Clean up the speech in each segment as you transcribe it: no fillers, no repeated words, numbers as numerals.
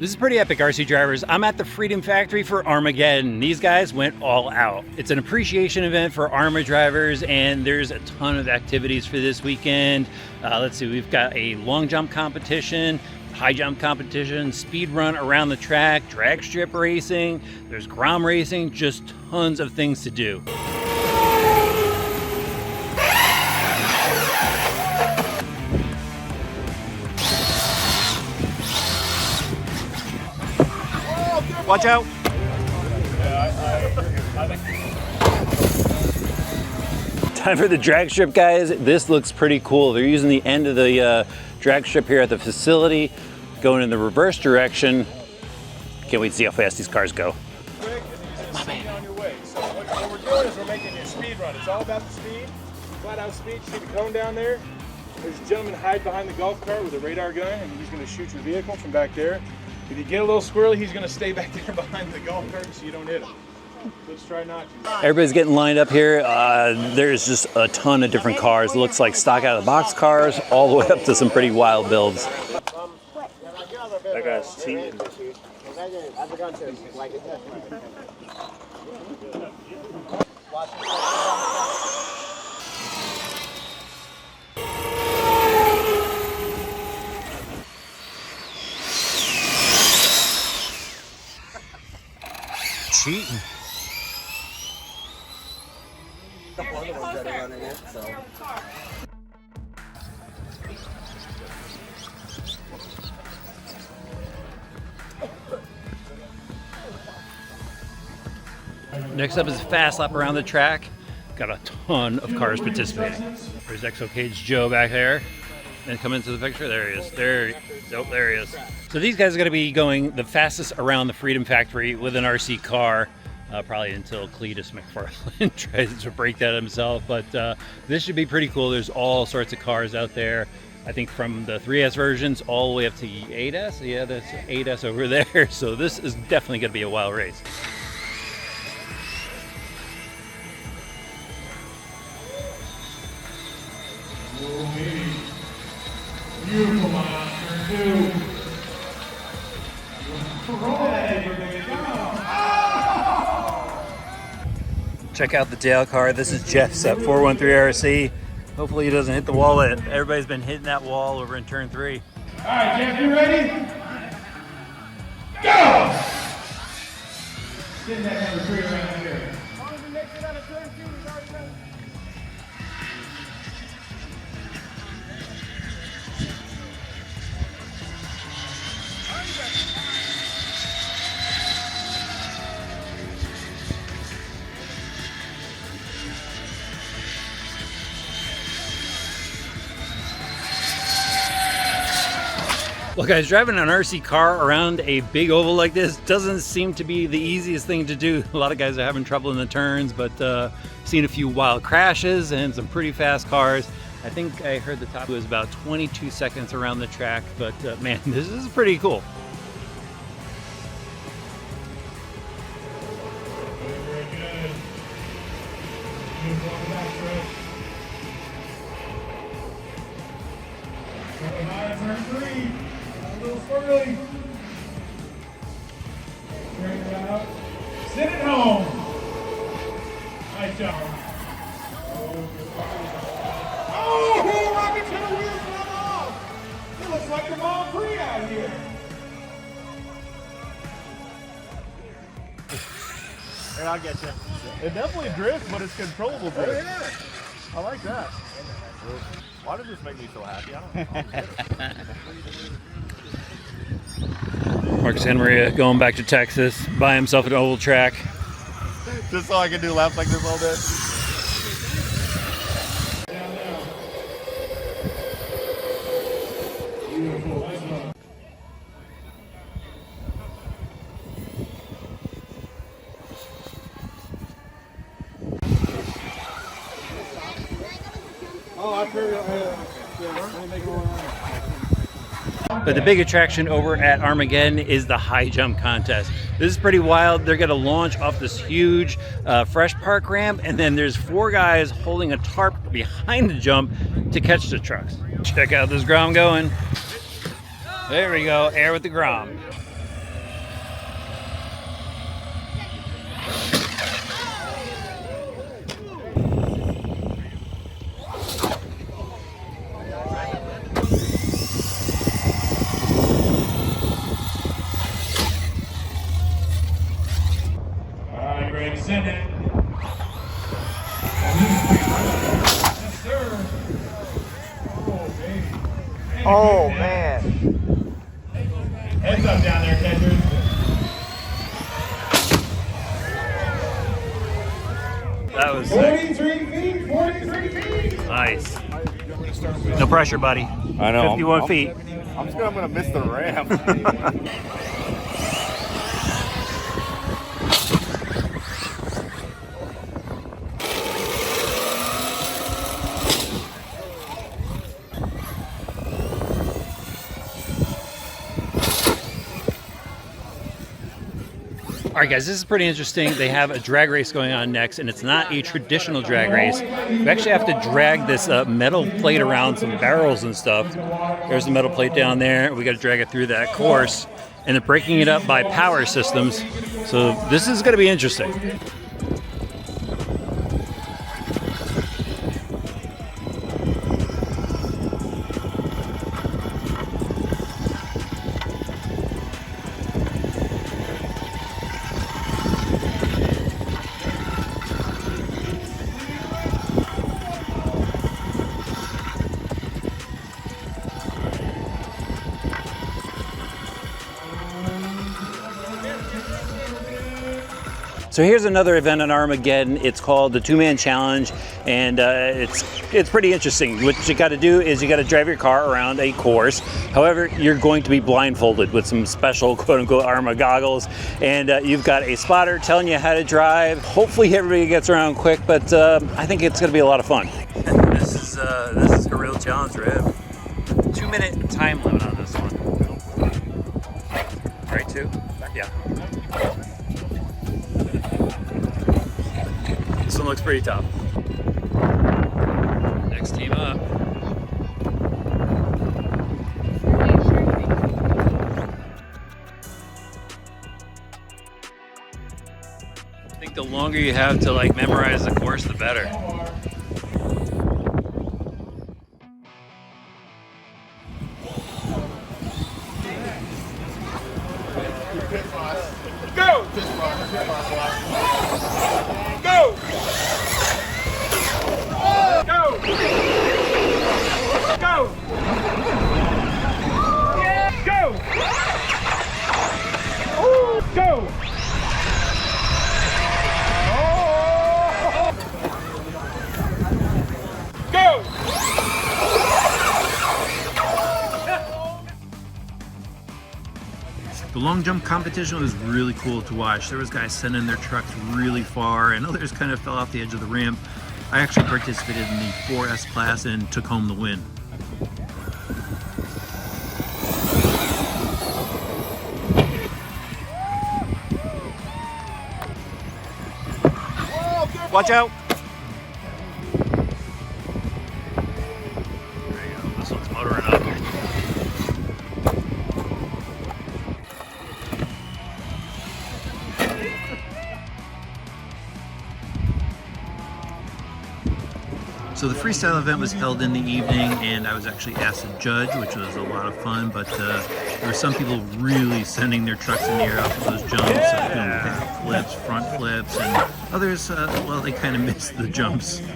This is pretty epic, RC drivers. I'm at the Freedom Factory for Arrmageddon. These guys went all out. It's an appreciation event for Arrma drivers, and there's a ton of activities for this weekend. Let's see, we've got a long jump competition, high jump competition, speed run around the track, drag strip racing, there's Grom racing, just tons of things to do. Watch out! Time for the drag strip, guys. This looks pretty cool. They're using the end of the drag strip here at the facility, going in the reverse direction. Can't wait to see how fast these cars go. On your way. So what we're doing is we're making your speed run. It's all about the speed, flat out speed. See the cone down there? There's a gentleman hide behind the golf cart with a radar gun, and he's going to shoot your vehicle from back there. If you get a little squirrely, he's going to stay back there behind the golf cart so you don't hit him. Let's try not to. Everybody's getting lined up here. There's just a ton of different cars. It looks like stock out of the box cars, all the way up to some pretty wild builds. That guy's cheating. Cheating. Next up is a fast lap around the track. Got a ton of cars participating. There's Exo Cage Joe back there. And come into the picture. There he is. There he is. So these guys are going to be going the fastest around the Freedom Factory with an RC car, probably until Cleetus McFarland tries to break that himself. But this should be pretty cool. There's all sorts of cars out there. I think from the 3S versions all the way up to 8S. Yeah, that's 8S over there. So this is definitely going to be a wild race. Beautiful monster, two. Check out the Dale car. This is Jeff's at 413 RC. Hopefully he doesn't hit the wall. Everybody's been hitting that wall over in turn 3. All right, Jeff, you ready? Go! Get that number 3 around here. As long as he makes it out of turn 2, he's already done. Well guys, driving an RC car around a big oval like this doesn't seem to be the easiest thing to do. A lot of guys are having trouble in the turns, but seen a few wild crashes and some pretty fast cars. I think I heard the top was about 22 seconds around the track, but man, this is pretty cool. Very good. Beautiful backstroke. Going high, turn 3. A little squirrely. Straighten it out. Send it home. Nice job. Oh, rocket to the wheels come off. It looks like the Grand Prix out here. Here, I'll get you. It definitely drifts, but it's controllable drift. Oh, yeah. I like that. Why does this make me so happy? I don't know. Marcus Henry going back to Texas, buy himself an oval track. Just so I can do laps like this all day. Beautiful. Oh, I figured But the big attraction over at Arrmageddon is the high jump contest. This is pretty wild. They're gonna launch off this huge fresh park ramp, and then there's 4 guys holding a tarp behind the jump to catch the trucks. Check out this Grom going. There we go, air with the Grom. brake, send it. Yes, sir. Oh, baby. Oh, man. Heads up down there, catchers. That was sick. 43 feet, 43 feet. Nice. No pressure, buddy. I know. 51 feet. I'm scared I'm going to miss the ramp. All right, guys, this is pretty interesting. They have a drag race going on next, and it's not a traditional drag race. We actually have to drag this metal plate around some barrels and stuff. There's the metal plate down there. We got to drag it through that course, and they're breaking it up by power systems. So this is going to be interesting. So here's another event on Arrmageddon. It's called the Two-Man Challenge, and it's pretty interesting. What you got to do is you got to drive your car around a course. However, you're going to be blindfolded with some special quote-unquote Arrma goggles, and you've got a spotter telling you how to drive. Hopefully everybody gets around quick, but I think it's going to be a lot of fun. This is a real challenge, right? 2-minute time limit on this one. Right, 2? Yeah. This one looks pretty tough. Next team up. I think the longer you have to like memorize the course, the better. Go! Go! Go! Go! Go! Ooh, go! Oh! Go! The long jump competition was really cool to watch. There was guys sending their trucks really far, and others kind of fell off the edge of the ramp. I actually participated in the 4S class and took home the win. Watch out! There you go. This one's motoring up. So the freestyle event was held in the evening, and I was actually asked to judge, which was a lot of fun, but there were some people really sending their trucks in the air off of those jumps, doing back flips, front flips, and others, well, they kind of missed the jumps. You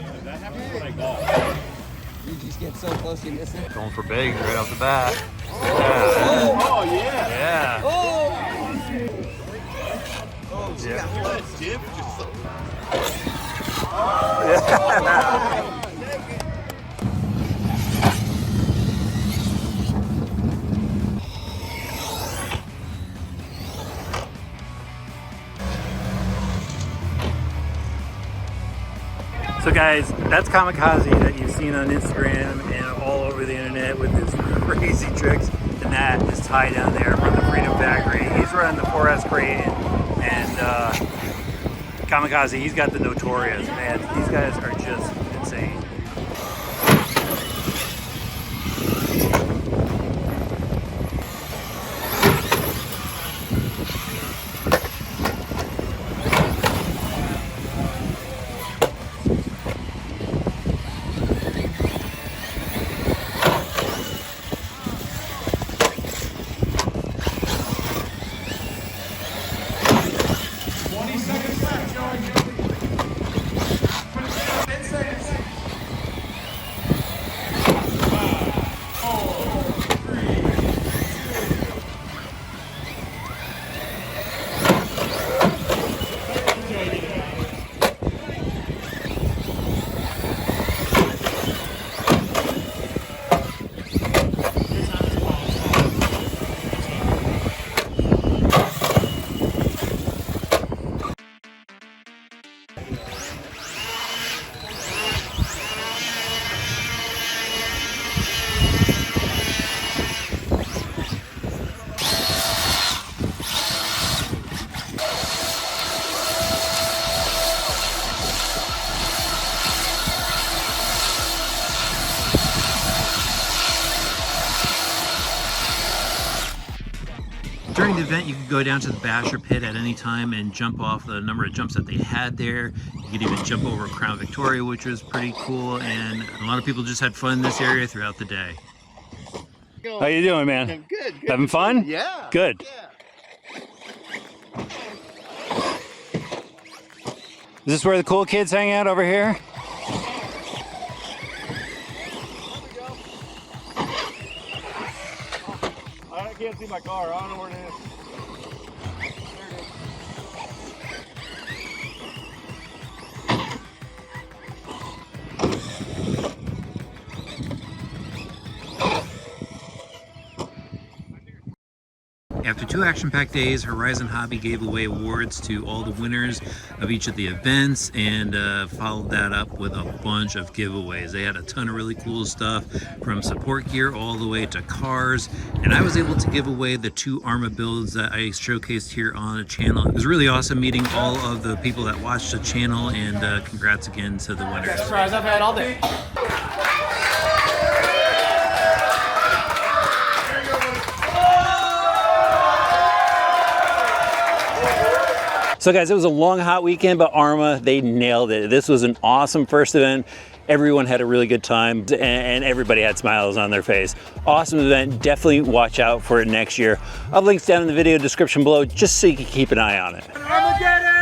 just get so close you miss it. Going for big right off the bat. Oh, yeah. Yeah. Oh! So guys, that's Kamikaze that you've seen on Instagram and all over the internet with his crazy tricks, and that is Ty down there from the Freedom Factory. He's running the 4S crate, and Kamikaze, he's got the Notorious, man. These guys are just insane. During the event, you could go down to the Basher pit at any time and jump off the number of jumps that they had there. You could even jump over Crown Victoria, which was pretty cool, and a lot of people just had fun in this area throughout the day. How you doing, man? I'm good. Having fun? Yeah. Good. Yeah. Is this where the cool kids hang out over here? I can't see my car. I don't know where it is. After 2 action-packed days, Horizon Hobby gave away awards to all the winners of each of the events and followed that up with a bunch of giveaways. They had a ton of really cool stuff, from support gear all the way to cars, and I was able to give away the 2 Arrma builds that I showcased here on the channel. It was really awesome meeting all of the people that watched the channel, and congrats again to the winners. Best prize I've had all day. So guys, it was a long, hot weekend, but Arrma, they nailed it. This was an awesome first event. Everyone had a really good time, and everybody had smiles on their face. Awesome event. Definitely watch out for it next year. I'll have links down in the video description below, just so you can keep an eye on it. Arrmageddon!